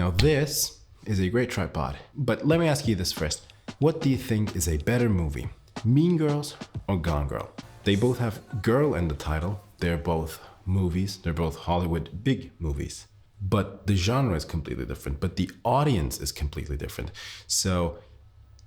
Now this is a great tripod, but let me ask you this first. What do you think is a better movie? Mean Girls or Gone Girl? They both have girl in the title. They're both movies. They're both Hollywood big movies. But the genre is completely different, but the audience is completely different. So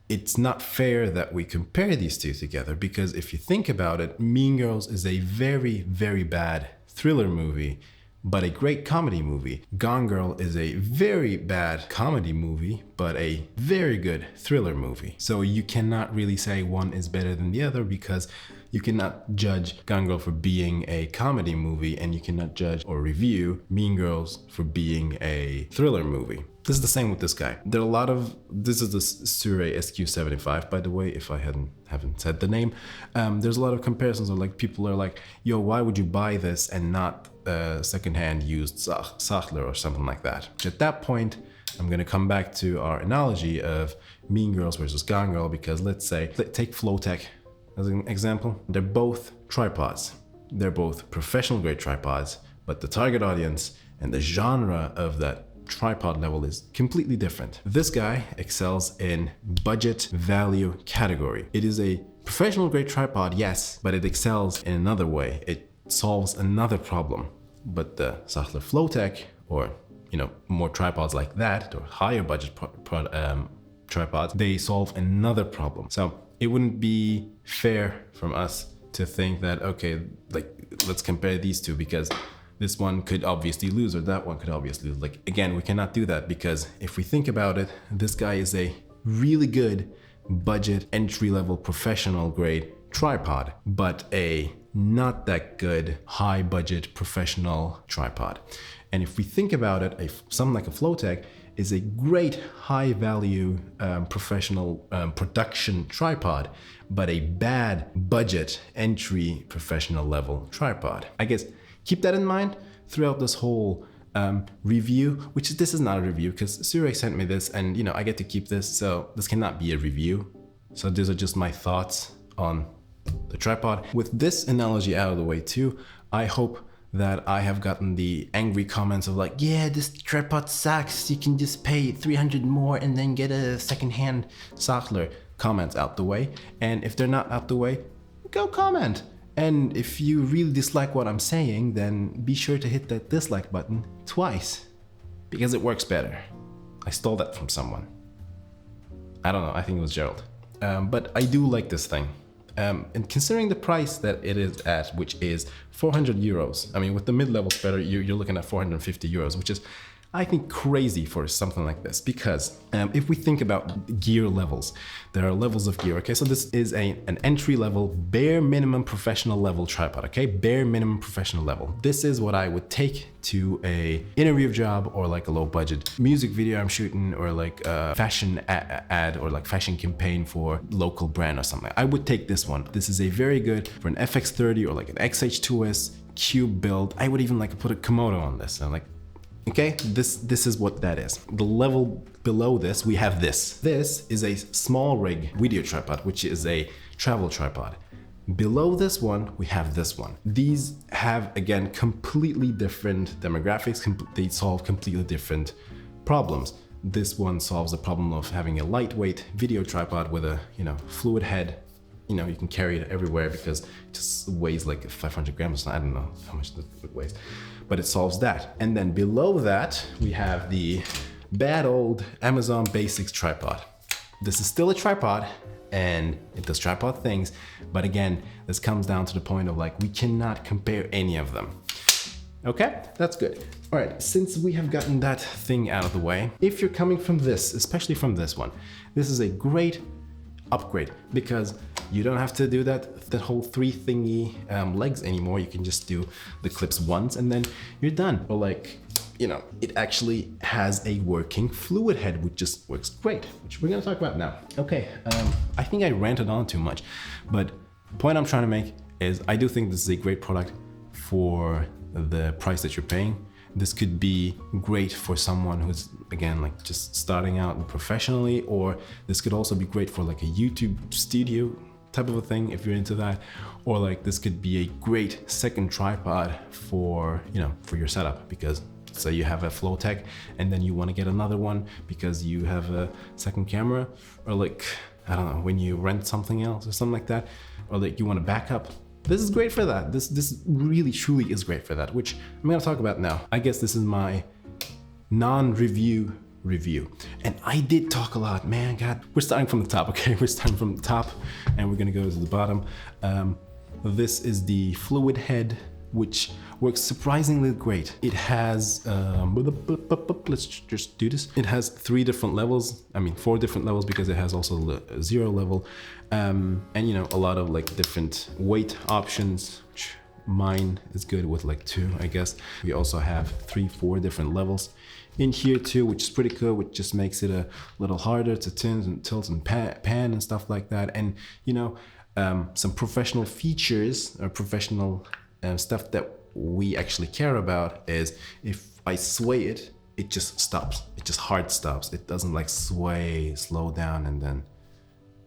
it's not fair that we compare these two together, because if you think about it, Mean Girls is a very, very bad thriller movie, but a great comedy movie. Gone Girl is a very bad comedy movie, but a very good thriller movie. So you cannot really say one is better than the other, because you cannot judge Gone Girl for being a comedy movie, and you cannot judge or review Mean Girls for being a thriller movie. This is the same with this guy. There are a lot of, this is the Sirui SQ75, by the way, if I haven't said the name. There's a lot of comparisons of like, people are like, yo, why would you buy this and not secondhand used Sachtler or something like that? At that point, I'm gonna come back to our analogy of Mean Girls versus Gone Girl, because let's say, take Flowtech as an example. They're both tripods. They're both professional grade tripods, but the target audience and the genre of that tripod level is completely different. This guy excels in budget value category. It is a professional grade tripod, yes, but it excels in another way. It solves another problem. But the Sachtler Flowtech, or more tripods like that, or higher budget tripods, they solve another problem. So it wouldn't be fair from us to think that, okay, like, let's compare these two, because this one could obviously lose or that one could obviously lose. Like, again, we cannot do that, because if we think about it, this guy is a really good budget entry-level professional grade tripod, but a not that good high budget professional tripod. And if we think about it, something like a Flowtech is a great high value professional production tripod, but a bad budget entry professional level tripod. I guess keep that in mind throughout this whole review, this is not a review, because Sirui sent me this, and I get to keep this, so this cannot be a review. So these are just my thoughts on the tripod. With this analogy out of the way too, I hope that I have gotten the angry comments of like, yeah, this tripod sucks, you can just pay 300 more and then get a secondhand Sachtler comments out the way. And if they're not out the way, go comment. And if you really dislike what I'm saying, then be sure to hit that dislike button twice, because it works better. I stole that from someone. I don't know, I think it was Gerald. But I do like this thing. And considering the price that it is at, which is 400 euros, I mean, with the mid-level spreader, you're looking at 450 euros, which is, I think, crazy for something like this. Because if we think about gear levels, there are levels of gear. Okay, so this is an entry-level, bare minimum professional level tripod. Okay, bare minimum professional level. This is what I would take to a interview job, or like a low-budget music video I'm shooting, or like a fashion ad, or like fashion campaign for local brand or something. I would take this one. This is a very good for an FX30 or like an XH2S cube build. I would even like put a Komodo on this. And like, okay, this is what that is. The level below this, we have this. This is a small rig video tripod, which is a travel tripod. Below this one, we have this one. These have, again, completely different demographics. They solve completely different problems. This one solves the problem of having a lightweight video tripod with a, fluid head. You can carry it everywhere because it just weighs like 500 grams. I don't know how much it weighs, but it solves that. And then below that, we have the bad old Amazon Basics tripod. This is still a tripod, and it does tripod things, but again, this comes down to the point of like, we cannot compare any of them. Okay, that's good. All right, since we have gotten that thing out of the way, if you're coming from this, especially from this one, this is a great upgrade, because you don't have to do that whole three thingy legs anymore. You can just do the clips once and then you're done. Or like, it actually has a working fluid head, which just works great, which we're gonna talk about now. Okay, I think I ranted on too much, but the point I'm trying to make is I do think this is a great product for the price that you're paying. This could be great for someone who's, again, like just starting out professionally, or this could also be great for like a YouTube studio type of a thing if you're into that, or like this could be a great second tripod for, for your setup, because So you have a Flowtech and then you want to get another one because you have a second camera, or like, I don't know, when you rent something else or something like that, or like you want to back up. This is great for that. This really truly is great for that, which I'm going to talk about now. I guess this is my non-review review. And I did talk a lot, man, God. We're starting from the top, okay? We're starting from the top and we're gonna go to the bottom. This is the fluid head, which works surprisingly great. It has, let's just do this. It has 3 different levels. I mean, 4 different levels because it has also the 0 level. And you know, a lot of like different weight options. Mine is good with like 2, I guess. We also have 3, 4 different levels in here too, which is pretty cool, which just makes it a little harder to tilt and pan and stuff like that. And you know, some professional features or professional stuff that we actually care about is if I sway it, it just stops. It just hard stops. It doesn't like sway, slow down, and then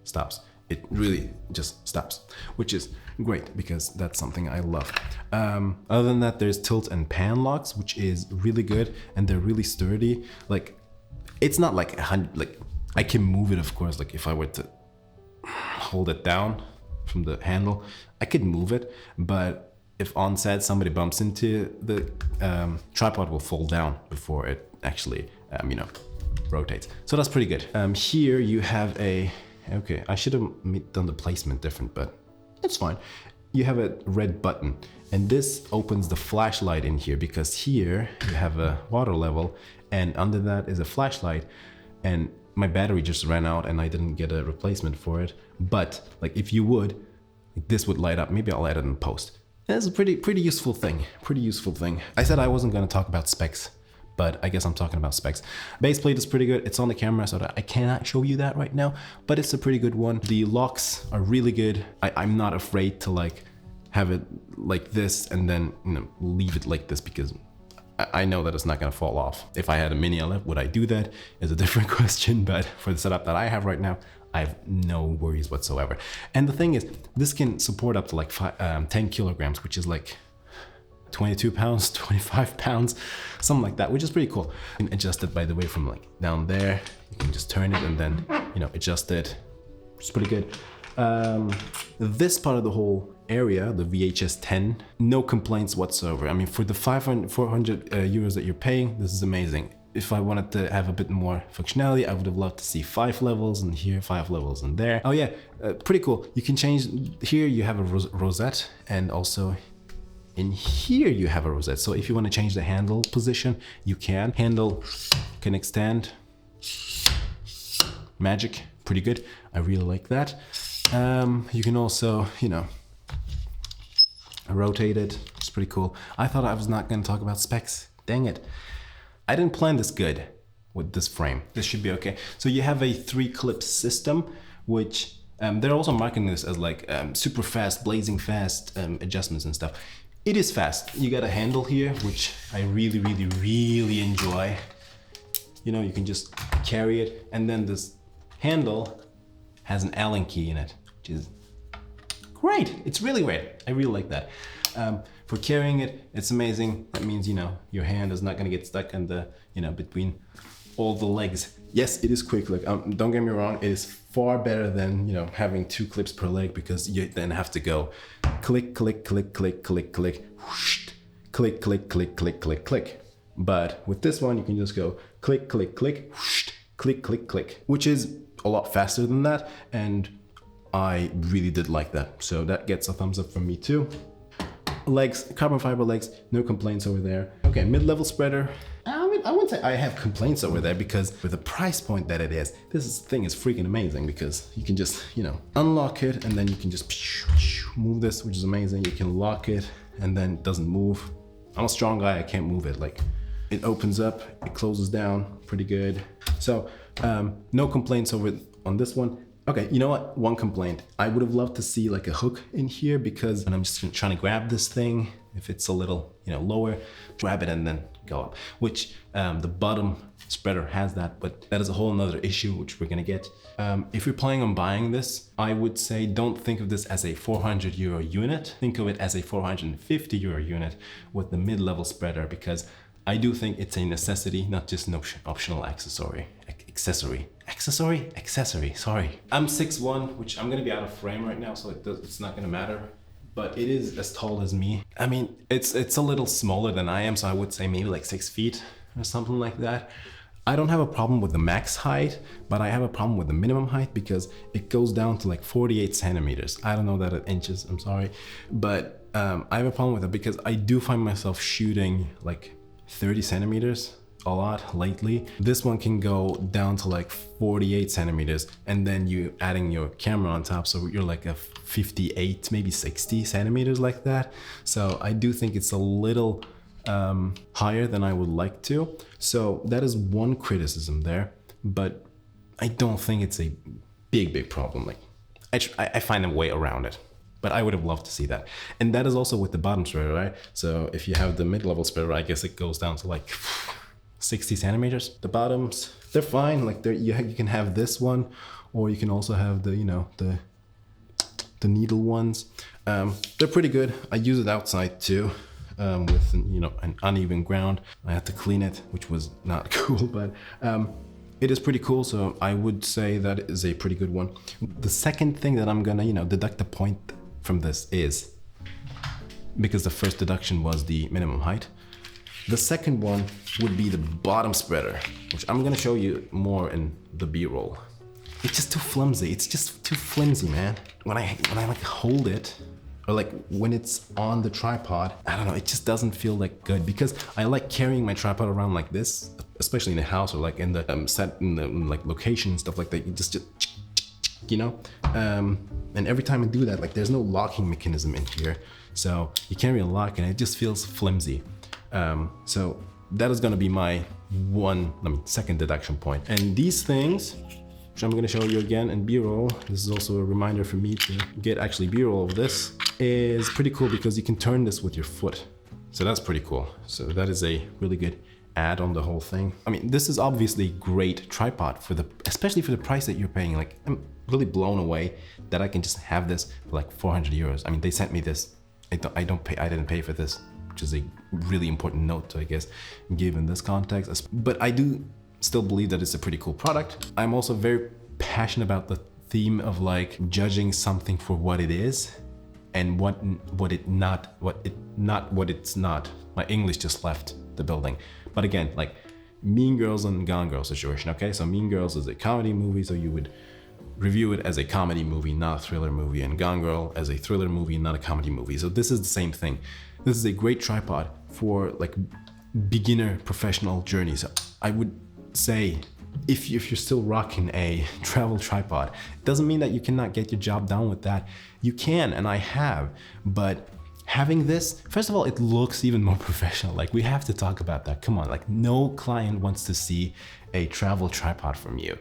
stops. It really just stops, which is great because that's something I love. Other than that, there's tilt and pan locks, which is really good, and they're really sturdy. Like, it's not like 100, like I can move it, of course. Like if I were to hold it down from the handle, I could move it, but if on set somebody bumps into the tripod, will fall down before it actually, you know, rotates. So that's pretty good. Here you have a, okay, I should have done the placement different, but it's fine. You have a red button, and this opens the flashlight in here because here you have a water level, and under that is a flashlight, and my battery just ran out and I didn't get a replacement for it. But like if you would, this would light up. Maybe I'll add it in post. That's a pretty useful thing. Pretty useful thing. I said I wasn't going to talk about specs, but I guess I'm talking about specs. Base plate is pretty good. It's on the camera, so that I cannot show you that right now, but it's a pretty good one. The locks are really good. I'm not afraid to like have it like this and then, you know, leave it like this because I know that it's not gonna fall off. If I had a mini LF, would I do that? Is a different question, but for the setup that I have right now, I have no worries whatsoever. And the thing is, this can support up to like 10 kilograms, which is like 22 pounds, 25 pounds, something like that, which is pretty cool. You can adjust it, by the way, from like down there. You can just turn it and then, you know, adjust it. It's pretty good. This part of the whole area, the VHS 10, no complaints whatsoever. I mean, for the 400 euros that you're paying, this is amazing. If I wanted to have a bit more functionality, I would have loved to see 5 levels and here, 5 levels and there. Oh yeah, pretty cool. You can change, here you have a rosette, and also in here you have a rosette. So if you want to change the handle position, you can. Handle can extend. Magic, pretty good. I really like that. You can also, you know, rotate it. It's pretty cool. I thought I was not going to talk about specs. Dang it. I didn't plan this good with this frame. This should be okay. So you have a 3-clip system, which they're also marketing this as like super fast, blazing fast adjustments and stuff. It is fast. You got a handle here, which I really, really, really enjoy. You know, you can just carry it, and then this handle has an Allen key in it, which is great. It's really great. I really like that. For carrying it, it's amazing. That means, you know, your hand is not gonna get stuck in the, you know, between all the legs. Yes, it is quick. Like, don't get me wrong, it is far better than, you know, having 2 clips per leg, because you then have to go click, click, click, click, click, click, whoosh, click, click, click, click, click, click. But with this one, you can just go click, click, click, whoosh, click, click, click, which is a lot faster than that. And I really did like that. So that gets a thumbs up from me too. Legs, carbon fiber legs, no complaints over there. Okay, mid-level spreader. I mean, I wouldn't say I have complaints over there, because with the price point that it is, thing is freaking amazing, because you can just, you know, unlock it and then you can just move this, which is amazing. You can lock it and then it doesn't move. I'm a strong guy, I can't move it. Like, it opens up, it closes down, pretty good. So no complaints over on this one. Okay, you know what? One complaint. I would have loved to see like a hook in here, because when I'm just trying to grab this thing, if it's a little, you know, lower, grab it and then go up, which the bottom spreader has that, but that is a whole nother issue, which we're gonna get. If you're planning on buying this, I would say don't think of this as a 400 euro unit. Think of it as a 450 euro unit with the mid-level spreader, because I do think it's a necessity, not just an optional accessory. Accessory, sorry. I'm 6'1", which I'm gonna be out of frame right now, so it's not gonna matter. But it is as tall as me. I mean, it's a little smaller than I am, so I would say maybe like 6 feet or something like that. I don't have a problem with the max height, but I have a problem with the minimum height because it goes down to like 48 centimeters. I don't know that in inches, I'm sorry. But I have a problem with it because I do find myself shooting like 30 centimeters a lot lately. This one can go down to like 48 centimeters, and then you adding your camera on top, so you're like a 58, maybe 60 centimeters like that. So I do think it's a little higher than I would like to. So that is one criticism there, but I don't think it's a big problem. Like I find a way around it, but I would have loved to see that. And that is also with the bottom spreader, right? So if you have the mid-level spreader, I guess it goes down to like 60 centimeters. The bottoms, they're fine. Like you can have this one, or you can also have the, you know, the needle ones. They're pretty good. I use it outside too. With, you know, an uneven ground. I had to clean it, which was not cool, but it is pretty cool. So I would say that is a pretty good one. The second thing that I'm gonna, you know, deduct a point from this is, because the first deduction was the minimum height, the second one would be the bottom spreader, which I'm gonna show you more in the B-roll. It's just too flimsy. It's just too flimsy, man. When I like hold it, or like when it's on the tripod, I don't know, it just doesn't feel like good, because I like carrying my tripod around like this, especially in the house or like in the set in the like location and stuff like that. You just you know, and every time I do that, like there's no locking mechanism in here, so you can't really lock, and it just feels flimsy. So that is gonna be my second deduction point. And these things, which I'm gonna show you again in B-roll, this is also a reminder for me to get actually B-roll of this, is pretty cool because you can turn this with your foot. So that's pretty cool. So that is a really good add on the whole thing. I mean, this is obviously great tripod especially for the price that you're paying. Like, I'm really blown away that I can just have this for like 400 euros. I mean, they sent me this. I didn't pay for this, which is a really important note, I guess, given this context. But I do still believe that it's a pretty cool product. I'm also very passionate about the theme of like judging something for what it is and what it's not. My English just left the building. But again, like Mean Girls and Gone Girl situation, okay? So Mean Girls is a comedy movie, so you would review it as a comedy movie, not a thriller movie, and Gone Girl as a thriller movie, not a comedy movie. So this is the same thing. This is a great tripod for like beginner professional journeys. I would say if you're still rocking a travel tripod, it doesn't mean that you cannot get your job done with that. You can, and I have, but having this, first of all, it looks even more professional. Like, we have to talk about that. Come on, like no client wants to see a travel tripod from you.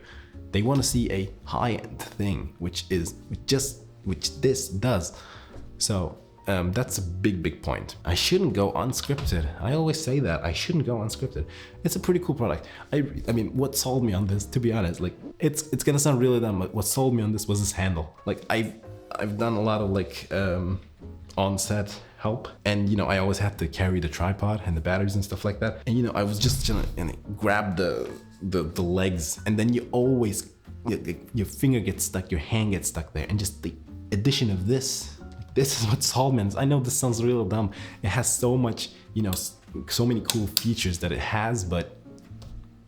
They want to see a high-end thing, which this does. So that's a big point. I shouldn't go unscripted. I always say that. I shouldn't go unscripted. It's a pretty cool product. I mean, what sold me on this, to be honest, like it's gonna sound really dumb, but what sold me on this was this handle. Like I've done a lot of like on-set help, and you know, I always have to carry the tripod and the batteries and stuff like that. And you know, I was just gonna grab the legs, and then you always, your finger gets stuck, your hand gets stuck there, and just the addition of this is what sold me. I know this sounds real dumb. It has so much, you know, so many cool features that it has, but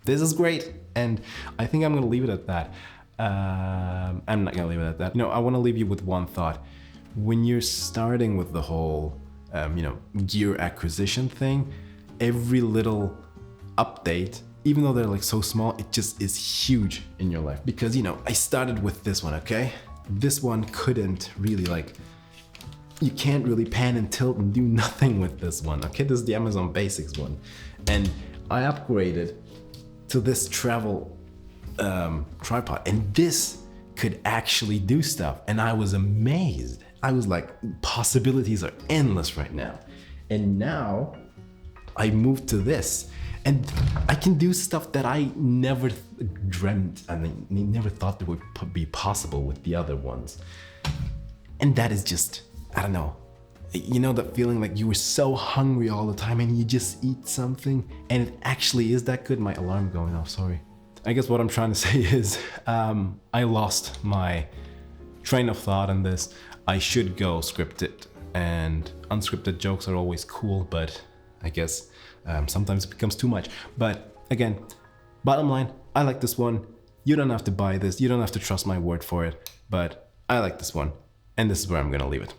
this is great. And I think I'm gonna leave it at that. I'm not gonna leave it at that. You know, I wanna leave you with one thought. When you're starting with the whole, you know, gear acquisition thing, every little update, even though they're like so small, it just is huge in your life. Because, you know, I started with this one, okay? This one couldn't really like, you can't really pan and tilt and do nothing with this one, okay? This is the Amazon Basics one. And I upgraded to this travel tripod, and this could actually do stuff. And I was amazed. I was like, possibilities are endless right now. And now I moved to this, and I can do stuff that I never dreamt, I mean, never thought that would be possible with the other ones. And that is just, I don't know, You know that feeling like you were so hungry all the time and you just eat something and it actually is that good? My alarm going off, sorry. I guess what I'm trying to say is I lost my train of thought on this. I should go scripted, and unscripted jokes are always cool, but I guess sometimes it becomes too much. But again, bottom line, I like this one. You don't have to buy this. You don't have to trust my word for it, but I like this one. And this is where I'm gonna leave it.